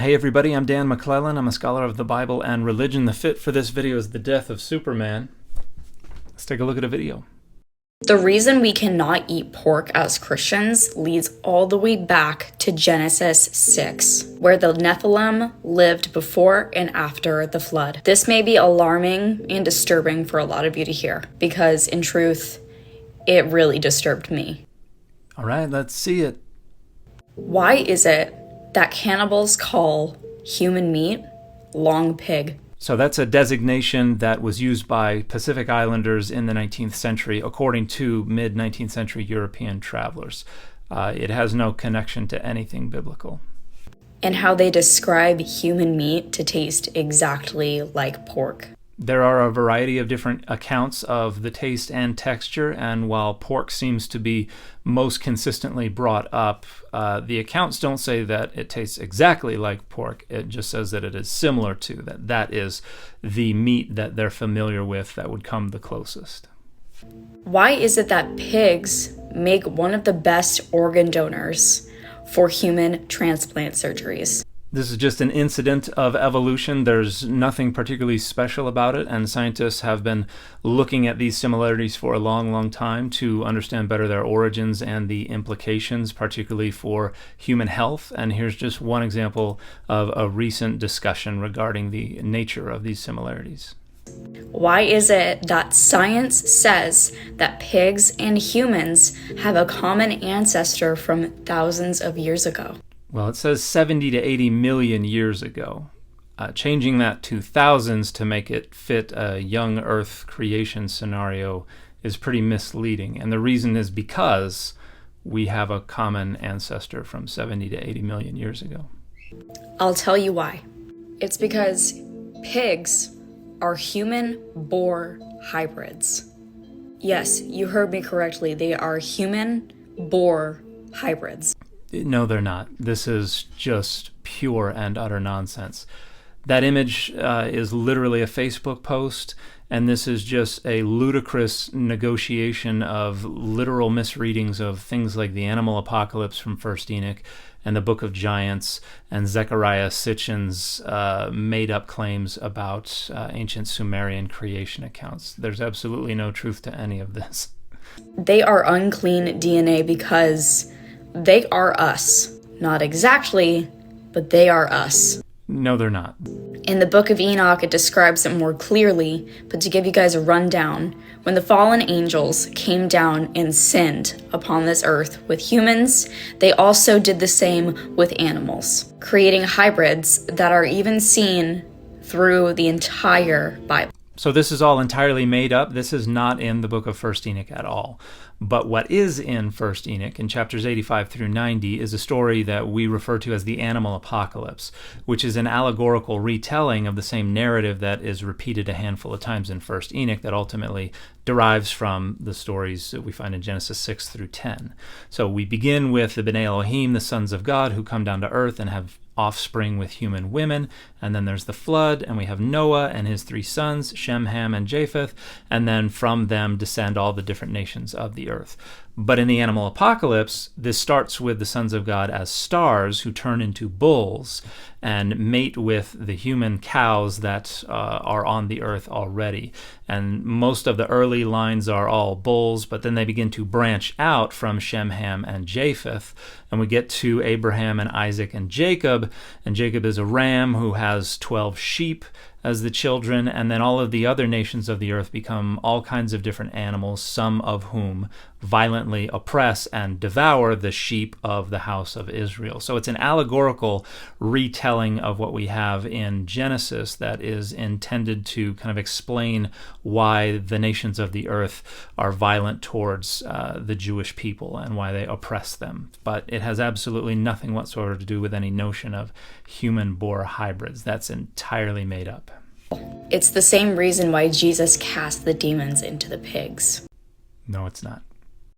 Hey everybody, I'm Dan McClellan. I'm a scholar of the Bible and religion. The fit for this video is the death of Superman. Let's take a look at a video. The reason we cannot eat pork as Christians leads all the way back to Genesis 6, where the Nephilim lived before and after the flood. This may be alarming and disturbing for a lot of you to hear, because in truth, it really disturbed me. All right, let's see it. Why is it that cannibals call human meat long pig? So that's a designation that was used by Pacific Islanders in the 19th century, according to mid-19th century European travelers. It has no connection to anything biblical. And how they describe human meat to taste exactly like pork. There are a variety of different accounts of the taste and texture, and while pork seems to be most consistently brought up, the accounts don't say that it tastes exactly like pork. It just says that it is similar to, that is the meat that they're familiar with that would come the closest. Why is it that pigs make one of the best organ donors for human transplant surgeries? This is just an incident of evolution. There's nothing particularly special about it, and scientists have been looking at these similarities for a long, long time to understand better their origins and the implications, particularly for human health. And here's just one example of a recent discussion regarding the nature of these similarities. Why is it that science says that pigs and humans have a common ancestor from thousands of years ago? Well, it says 70 to 80 million years ago. Changing that to thousands to make it fit a young Earth creation scenario is pretty misleading. And the reason is because we have a common ancestor from 70 to 80 million years ago. I'll tell you why. It's because pigs are human boar hybrids. Yes, you heard me correctly. They are human boar hybrids. No, they're not. This is just pure and utter nonsense. That image is literally a Facebook post, and this is just a ludicrous negotiation of literal misreadings of things like the animal apocalypse from 1st Enoch and the Book of Giants and Zechariah Sitchin's made-up claims about ancient Sumerian creation accounts. There's absolutely no truth to any of this. They are unclean DNA because they are us. Not exactly, but they are us. No, they're not. In the Book of Enoch, it describes it more clearly, but to give you guys a rundown, when the fallen angels came down and sinned upon this earth with humans, they also did the same with animals, creating hybrids that are even seen through the entire Bible. So this is all entirely made up. This is not in the book of 1st Enoch at all. But what is in 1st Enoch, in chapters 85 through 90, is a story that we refer to as the animal apocalypse, which is an allegorical retelling of the same narrative that is repeated a handful of times in 1st Enoch that ultimately derives from the stories that we find in Genesis 6 through 10. So we begin with the B'nai Elohim, the sons of God, who come down to earth and have offspring with human women, and then there's the flood, and we have Noah and his 3 sons, Shem, Ham, and Japheth, and then from them descend all the different nations of the earth. But in the animal apocalypse, this starts with the sons of God as stars who turn into bulls and mate with the human cows that are on the earth already. And most of the early lines are all bulls, but then they begin to branch out from Shem, Ham, and Japheth. And we get to Abraham and Isaac and Jacob is a ram who has 12 sheep as the children, and then all of the other nations of the earth become all kinds of different animals, some of whom violently oppress and devour the sheep of the house of Israel. So it's an allegorical retelling of what we have in Genesis that is intended to kind of explain why the nations of the earth are violent towards the Jewish people and why they oppress them. But it has absolutely nothing whatsoever to do with any notion of human boar hybrids. That's entirely made up. It's the same reason why Jesus cast the demons into the pigs. No, it's not.